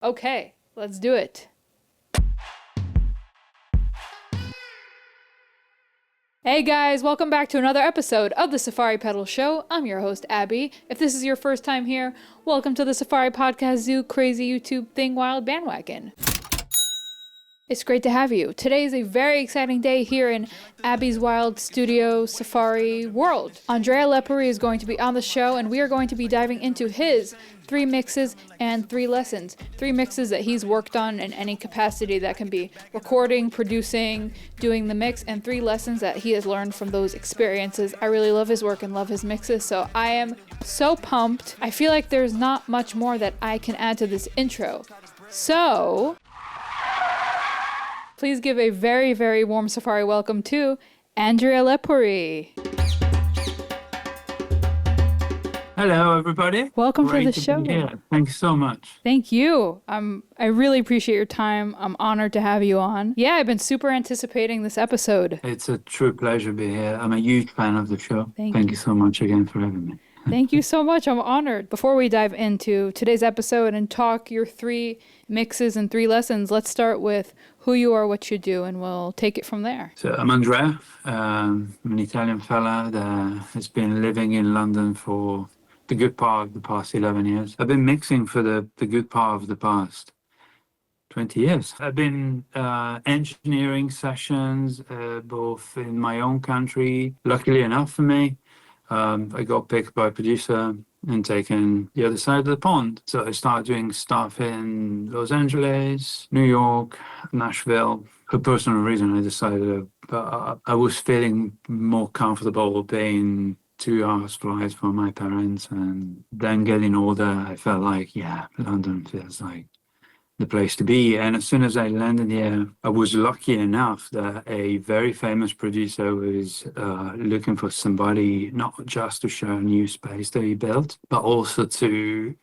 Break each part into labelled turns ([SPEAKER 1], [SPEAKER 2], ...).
[SPEAKER 1] Okay, let's do it. Hey guys, welcome back to another episode of the Safari Pedal Show. I'm your host, Abby. If this is your first time here, welcome to the Safari Podcast Zoo Crazy YouTube Thing Wild Bandwagon. It's great to have you. Today is a very exciting day here in Abby's Wild Studio Safari World. Andrea Lepori is going to be on the show, and we are going to be diving into his 3 mixes and 3 lessons. 3 mixes that he's worked on in any capacity that can be recording, producing, doing the mix, and 3 lessons that he has learned from those experiences. I really love his work and love his mixes, so I am so pumped. I feel like there's not much more that I can add to this intro. So please give a very, very warm Safari welcome to Andrea Lepori.
[SPEAKER 2] Hello, everybody.
[SPEAKER 1] Welcome
[SPEAKER 2] Great
[SPEAKER 1] to the
[SPEAKER 2] to
[SPEAKER 1] show.
[SPEAKER 2] be here. Thanks so much.
[SPEAKER 1] Thank you. I really appreciate your time. I'm honored to have you on. Yeah, I've been super anticipating this episode.
[SPEAKER 2] It's a true pleasure to be here. I'm a huge fan of the show.
[SPEAKER 1] Thank
[SPEAKER 2] you so much again for having me.
[SPEAKER 1] Thank you so much. I'm honored. Before we dive into today's episode and talk your 3 mixes and 3 lessons, let's start with who you are, what you do, and we'll take it from there.
[SPEAKER 2] So I'm Andrea. I'm an Italian fella that has been living in London for the good part of the past 11 years. I've been mixing for the good part of the past 20 years. I've been engineering sessions both in my own country. Luckily enough for me, I got picked by a producer and taken the other side of the pond. So I started doing stuff in Los Angeles, New York, Nashville. For personal reason, I decided I was feeling more comfortable being 2 hours flights from my parents, and then getting older, I felt like, yeah, London feels like the place to be. And as soon as I landed here, I was lucky enough that a very famous producer was looking for somebody not just to share a new space that he built, but also to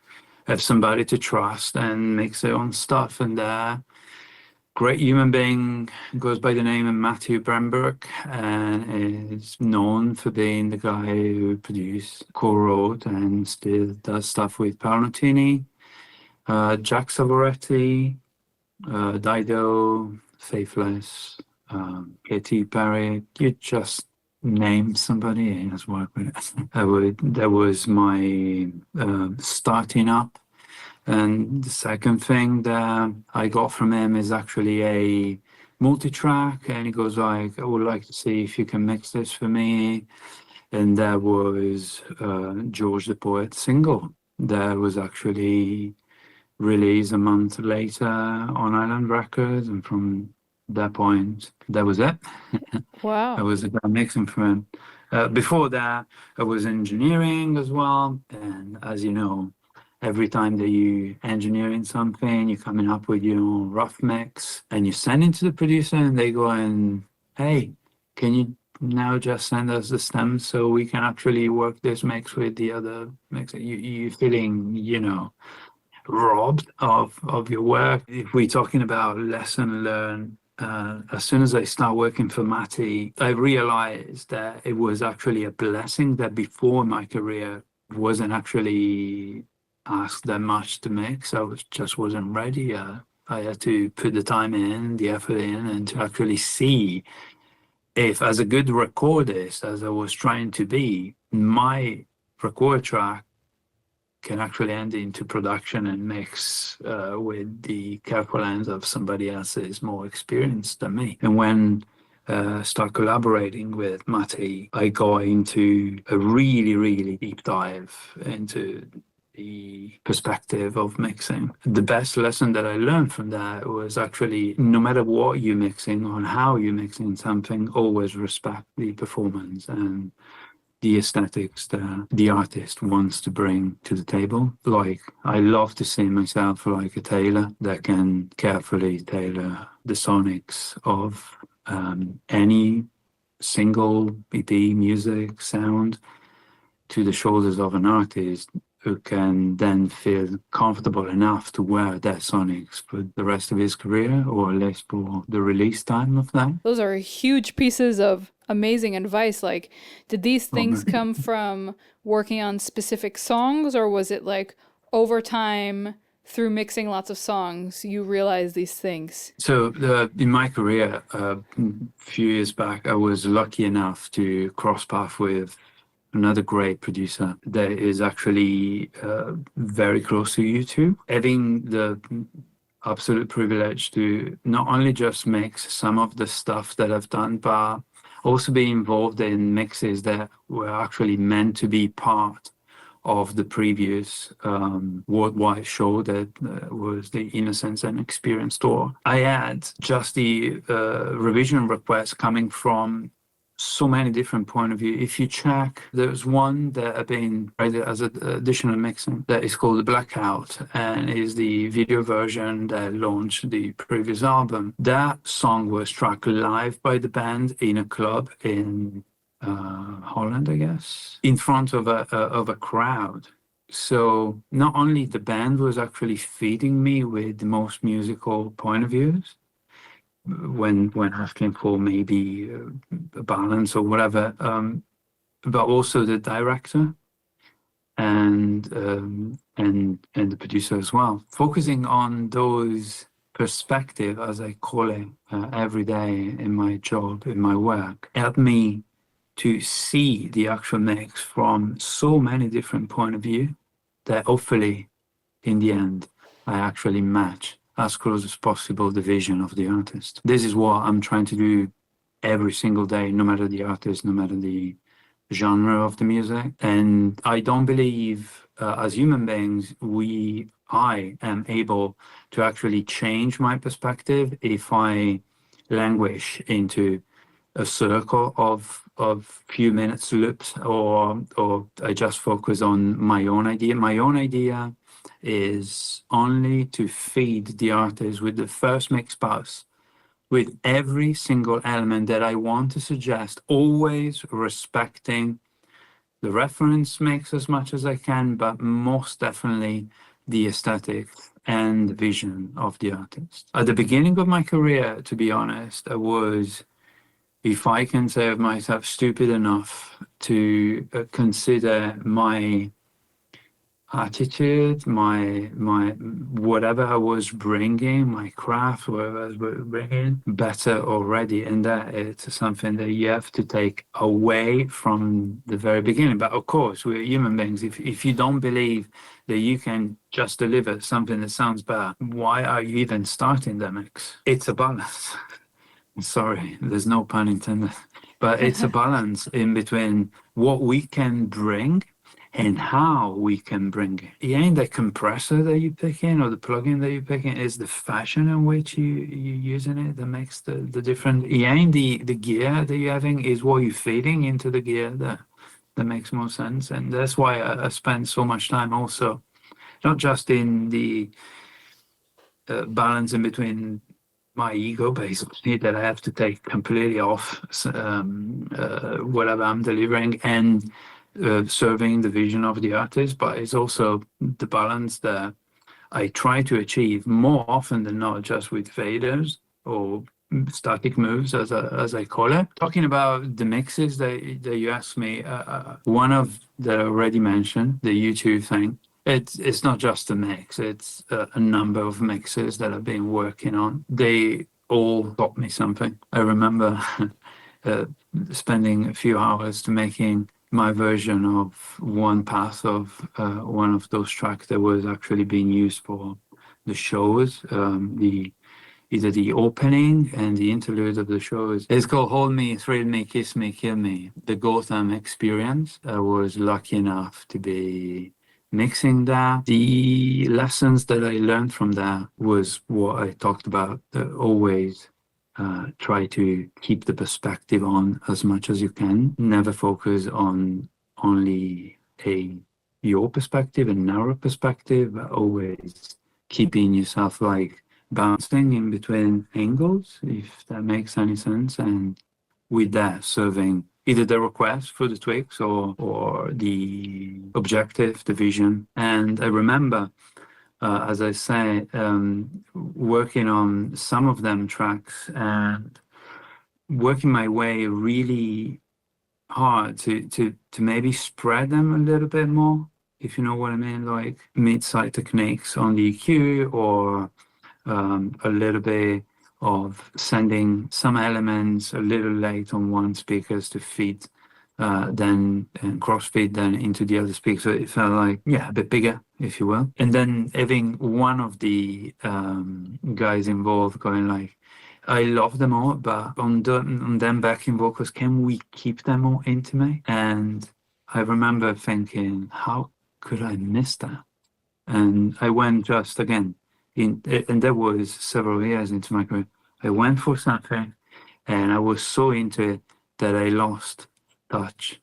[SPEAKER 2] have somebody to trust and mix their own stuff. And great human being goes by the name of Matthew Bremberg and is known for being the guy who produced, co-wrote, and still does stuff with Paolo Nutini, Jack Savoretti, Dido, Faithless, Katy Perry. You just name somebody he has worked with. That was my starting up. And the second thing that I got from him is actually a multi-track, and he goes like, I would like to see if you can mix this for me. And that was George the Poet single that was actually released a month later on Island Records, and from that point, that was it.
[SPEAKER 1] Wow.
[SPEAKER 2] I was a mixing for him. Before that, I was engineering as well, and as you know, every time that you engineering something, you're coming up with your own rough mix, and you send it to the producer, and they go and, hey, can you now just send us the stems so we can actually work this mix with the other mix? You're feeling, robbed of your work. If we're talking about lesson learned, as soon as I start working for Matty, I realized that it was actually a blessing that before my career wasn't actually asked that much to mix. Just wasn't ready. I had to put the time in, the effort in, and to actually see if, as a good recordist, as I was trying to be, my record track can actually end into production and mix with the careful hands of somebody else that is more experienced than me. And when start collaborating with Matty, I got into a really, really deep dive into the perspective of mixing. The best lesson that I learned from that was actually, no matter what you're mixing or how you're mixing something, always respect the performance and the aesthetics that the artist wants to bring to the table. Like, I love to see myself like a tailor that can carefully tailor the sonics of any single EP, music, sound to the shoulders of an artist who can then feel comfortable enough to wear that sonics for the rest of his career, or at least for the release time of that.
[SPEAKER 1] Those are huge pieces of amazing advice. Like, did these things come from working on specific songs, or was it like over time through mixing lots of songs, you realize these things?
[SPEAKER 2] So in my career, a few years back, I was lucky enough to cross path with another great producer that is actually very close to you two. Having the absolute privilege to not only just mix some of the stuff that I've done, but also be involved in mixes that were actually meant to be part of the previous worldwide show that was the Innocence and Experience tour. I had just the revision requests coming from so many different point of view. If you check, there's one that I've been rated as an additional mixing that is called Blackout, and is the video version that launched the previous album. That song was tracked live by the band in a club in Holland, I guess, in front of a crowd. So not only the band was actually feeding me with the most musical point of views when asking for maybe a balance or whatever, but also the director and the producer as well, focusing on those perspective, as I call it, every day in my job, in my work, helped me to see the actual mix from so many different point of view that hopefully in the end I actually match as close as possible the vision of the artist. This is what I'm trying to do every single day, no matter the artist, no matter the genre of the music. And I don't believe as human beings I am able to actually change my perspective if I languish into a circle of few minutes loops, or I just focus on my own idea. My own idea is only to feed the artist with the first mix pass, with every single element that I want to suggest, always respecting the reference mix as much as I can, but most definitely the aesthetic and the vision of the artist. At the beginning of my career, to be honest, I was, if I can say of myself, stupid enough to consider my attitude, my whatever I was bringing, my craft, whatever I was bringing, better already. And that it's something that you have to take away from the very beginning. But of course, we're human beings. If you don't believe that you can just deliver something that sounds bad, why are you even starting the mix? It's a balance. Sorry, there's no pun intended, but it's a balance in between what we can bring and how we can bring it. It ain't the compressor that you pick in or the plugin that you pick in, it's the fashion in which you're using it that makes the difference. It ain't the gear that you're having, is what you're feeding into the gear that makes more sense. And that's why I spend so much time also, not just in the balance in between my ego, basically, that I have to take completely off whatever I'm delivering, and serving the vision of the artist, but it's also the balance that I try to achieve more often than not, just with faders or static moves, as I call it. Talking about the mixes that you asked me, one of that I already mentioned, the YouTube thing. It's not just a mix, it's a number of mixes that I've been working on. They all taught me something. I remember spending a few hours to making my version of one path of one of those tracks that was actually being used for the shows, either the opening and the interlude of the shows. It's called Hold Me, Thrill Me, Kiss Me, Kill Me, the Gotham Experience. I was lucky enough to be mixing that. The lessons that I learned from that was what I talked about, always try to keep the perspective on as much as you can. Never focus on only your perspective, a narrow perspective, but always keeping yourself like bouncing in between angles, if that makes any sense. And with that, serving either the request for the tweaks or the objective, the vision. And I remember, as I say, working on some of them tracks and working my way really hard to maybe spread them a little bit more, if you know what I mean, like mid-side techniques on the EQ, or a little bit of sending some elements a little late on one speakers to feed, then and cross feed then into the other speaker. So it felt like, yeah, a bit bigger, if you will. And then having one of the guys involved going like, I love them all, but on them backing vocals, can we keep them all intimate? And I remember thinking, how could I miss that? And I went just again, and that was several years into my career. I went for something, and I was so into it that I lost touch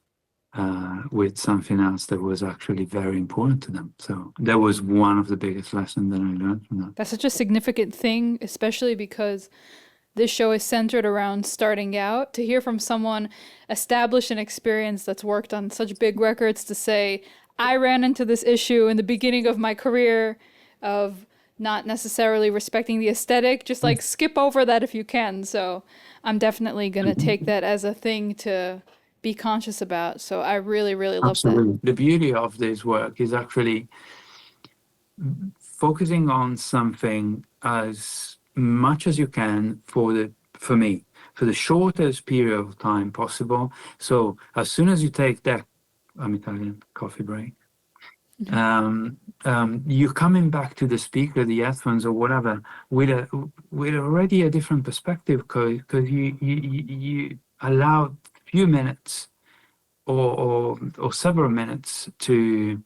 [SPEAKER 2] with something else that was actually very important to them. So that was one of the biggest lessons that I learned from that.
[SPEAKER 1] That's such a significant thing, especially because this show is centered around starting out. To hear from someone established and experienced that's worked on such big records to say, I ran into this issue in the beginning of my career of not necessarily respecting the aesthetic, just like skip over that if you can. So I'm definitely going to take that as a thing to be conscious about. So I really, really love that.
[SPEAKER 2] The beauty of this work is actually focusing on something as much as you can for me, for the shortest period of time possible. So as soon as you take that, I'm Italian, coffee break, you're coming back to the speaker, the headphones or whatever, with already a different perspective, because you allow few minutes or several minutes to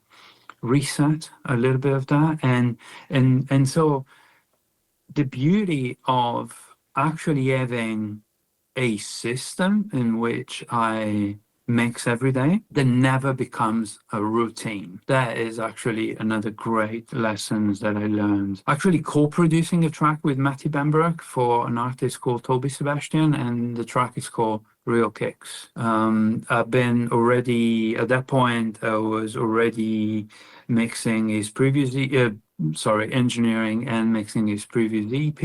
[SPEAKER 2] reset a little bit of that, and so the beauty of actually having a system in which I mix every day that never becomes a routine. That is actually another great lessons that I learned. Actually co-producing a track with Matty Bamberg for an artist called Toby Sebastian, and the track is called Real Kicks. I've been already, at that point, I was already mixing his previous, engineering and mixing his previous EP,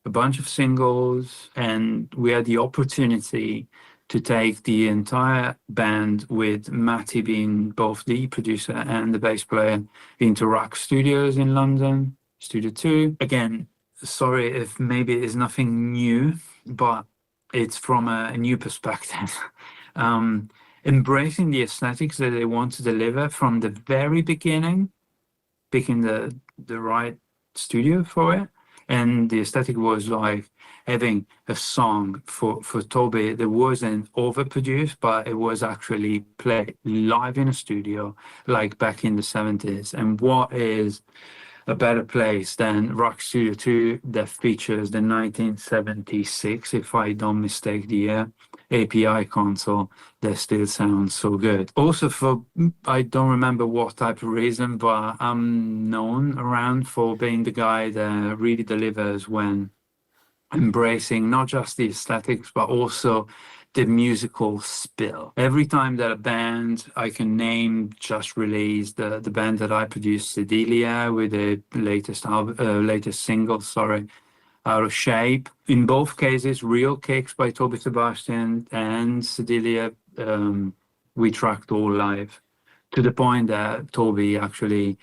[SPEAKER 2] a bunch of singles, and we had the opportunity to take the entire band, with Matty being both the producer and the bass player, into Rock Studios in London, Studio 2. Again, sorry if maybe it's nothing new, but it's from a new perspective. Embracing the aesthetics that they want to deliver from the very beginning, picking the right studio for it. And the aesthetic was like having a song for Toby that wasn't overproduced, but it was actually played live in a studio, like back in the 70s. And what is a better place than Rock Studio 2 that features the 1976, if I don't mistake the year, API console that still sounds so good. Also, for I don't remember what type of reason, but I'm known around for being the guy that really delivers when embracing not just the aesthetics, but also the musical spill. Every time that a band I can name just released, the band that I produced, Sedelia, with the latest album, latest single, sorry, Out of Shape. In both cases, Real Kicks by Toby Sebastian and Sedelia, we tracked all live, to the point that Toby actually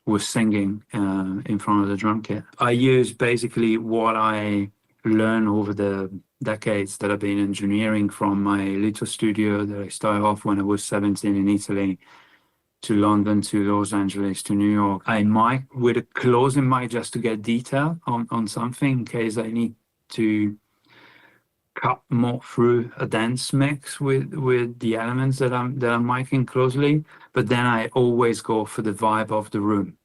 [SPEAKER 2] was singing in front of the drum kit. I use basically what I learned over the decades that I've been engineering, from my little studio that I started off when I was 17 in Italy, to London, to Los Angeles, to New York. I mic with a closing mic just to get detail on something in case I need to cut more through a dense mix with the elements that I'm micing closely. But then I always go for the vibe of the room.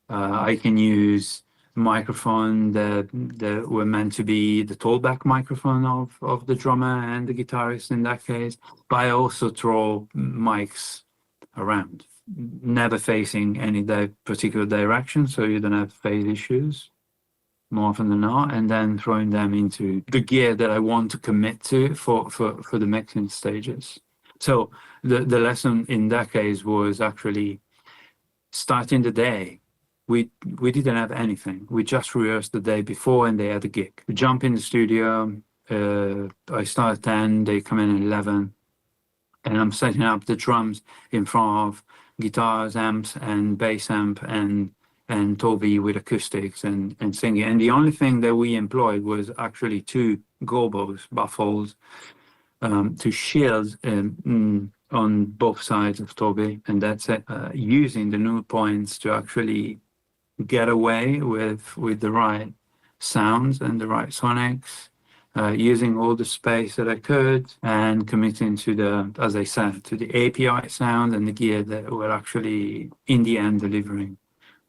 [SPEAKER 2] I can use microphone that were meant to be the tallback microphone of the drummer and the guitarist in that case, but I also throw mics around, never facing any particular direction, so you don't have phase issues more often than not, and then throwing them into the gear that I want to commit to for the mixing stages. So the lesson in that case was actually starting the day. We didn't have anything. We just rehearsed the day before, and they had a gig. We jump in the studio. I start at 10. They come in at 11. and I'm setting up the drums in front of guitars, amps, and bass amp, and Toby with acoustics and singing. And the only thing that we employed was actually two gobos, baffles, to shield on both sides of Toby, and that's it. Using the null points to actually get away with the right sounds and the right sonics, using all the space that I could, and committing to the, as I said, to the API sound and the gear that were actually in the end delivering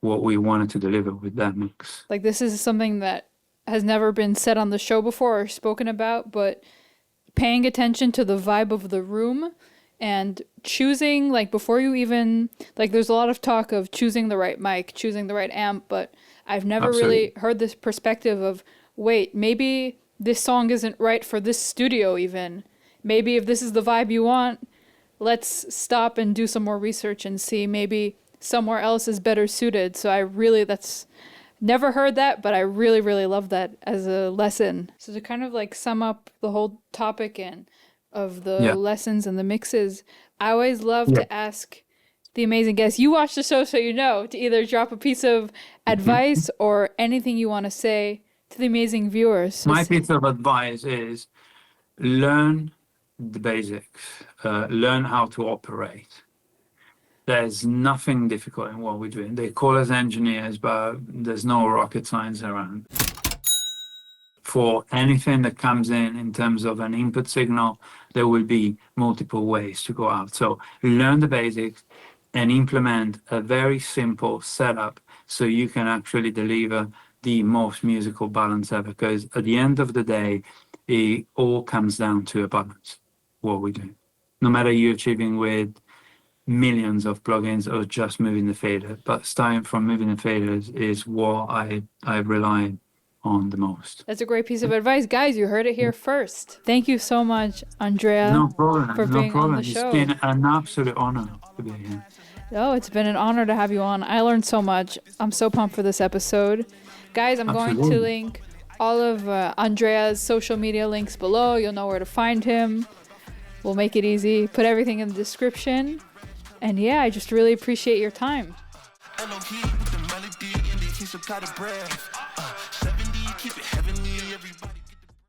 [SPEAKER 2] what we wanted to deliver with that mix.
[SPEAKER 1] Like, this is something that has never been said on the show before or spoken about, but paying attention to the vibe of the room and choosing, like, before you even, like, there's a lot of talk of choosing the right mic, choosing the right amp, but I've never really heard this perspective of, wait, maybe this song isn't right for this studio even. Maybe if this is the vibe you want, let's stop and do some more research and see maybe somewhere else is better suited. So that's never heard that, but I really, really love that as a lesson. So to kind of like sum up the whole topic of the lessons and the mixes, I always love to ask the amazing guests, you watch the show so you know, to either drop a piece of advice or anything you want to say to the amazing viewers. So
[SPEAKER 2] my piece of advice is learn the basics, learn how to operate. There's nothing difficult in what we're doing. They call us engineers, but there's no rocket science around. For anything that comes in terms of an input signal, there will be multiple ways to go out. So learn the basics and implement a very simple setup so you can actually deliver the most musical balance ever. Because at the end of the day, it all comes down to a balance, what we do. No matter you're achieving with millions of plugins or just moving the fader, but starting from moving the faders is what I rely on the most.
[SPEAKER 1] That's a great piece of advice. Guys, you heard it here first. Thank you so much, Andrea, for being on the show.
[SPEAKER 2] It's been an absolute honor to be here.
[SPEAKER 1] Oh, it's been an honor to have you on. I learned so much. I'm so pumped for this episode. Guys, I'm going to link all of Andrea's social media links below. You'll know where to find him. We'll make it easy. Put everything in the description. And yeah, I just really appreciate your time.